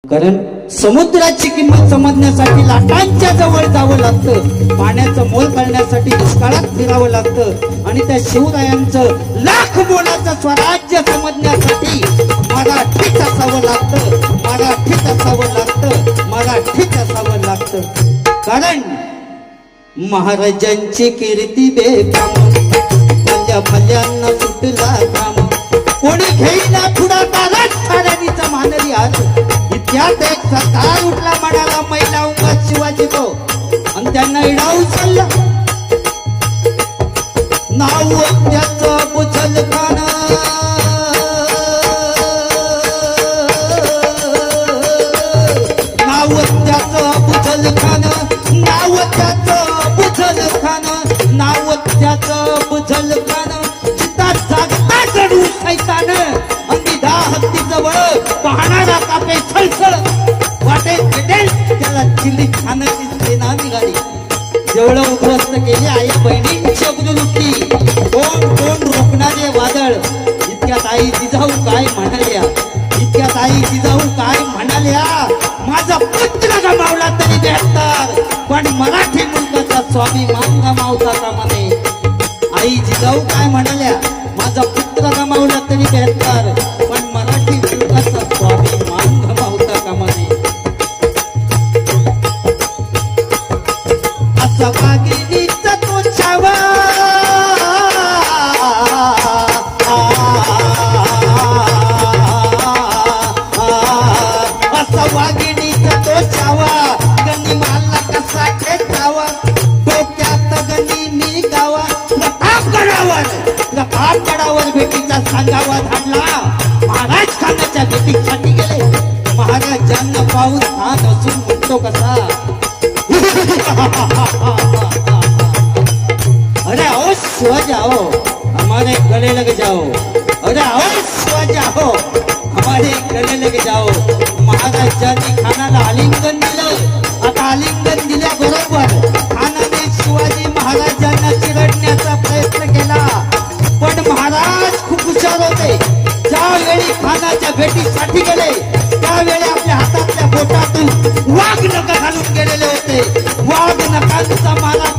कारण समुद्राची किंमत समजण्यासाठी लाटांच्या जवळ जावं लागतं, पाण्याचं मोल करण्यासाठी दुष्काळात फिरावं लागतं आणि त्या शिवरायांचं लाख मोलाचं स्वराज्य समजण्यासाठी मराठीत असावं लागतं, मराठीत असावं लागतं, मराठीत असावं लागतं. कारण महाराजांची कीर्ती बेफाम, भल्या भल्यांना सुटला काम, कोणी घेईना पुढाकारात साऱ्यांनीचा मानली आज. इतिहास एक सरकार उठला म्हणाला महिला उंगात शिवाजी तो, आणि त्यांना इडा उचलला. नाव त्याचं बुचल खान, नाव त्याचं बुचल खान, नाव त्याचं बुचल खान, नाव त्याचं बुचल खान. चिता जागता चढू सैतान, अंगिधा हत्ती जवळ पाहणारा कापे छळछळ, वाटे भेटेल त्याला चिल्ली खाण्याची सेना निघाली. जेवढं उद्ध्वस्त केले आई बहिणींची अग्नी लुटली, कोण कोण रोखणारे वादळ. इतक्यात आई जिजाऊ काय म्हणाल्या, इतक्यात आई जिजाऊ काय म्हणाल्या, माझा पुत्र गमावला तरी बेहतर, पण मराठी मुलकाचा स्वाभिमान गमावता कामा नये. आई जिजाऊ काय म्हणाल्या, माझा पुत्र गमावला तरी बेहतर, पण मराठी मुलकाचा स्वाभिमान गमावता कामा नये. असा वाघिणीचा तो छावा, असा वाघिणीचा तो छावा, गणी मारला कसा खेचावा, डोक्यात गणी मी गावा, प्रतापगडावर भेटीचा सांगावा धाडला. महाराज खानाच्या भेटीसाठी गेले, महाराजांना पाहून खान असून म्हणतो कसा, अरे आओ शिवाजी आओ, हमारे गले लग जाओ, अरे आओ शिवाजी आओ, हमारे गले लग जाओ. महाराजांनी खानाला आलिंगन दिलं. आता आलिंगन दिल्याबरोबर खानाने शिवाजी महाराजांना चिरडण्याचा प्रयत्न केला, पण महाराज खूप हुशार होते. ज्यावेळी खानाच्या भेटीसाठी गेले त्यावेळी आपल्या हातातल्या बोटातून वाघ नख घालून गेलेले होते. वाघ नखांचा मारा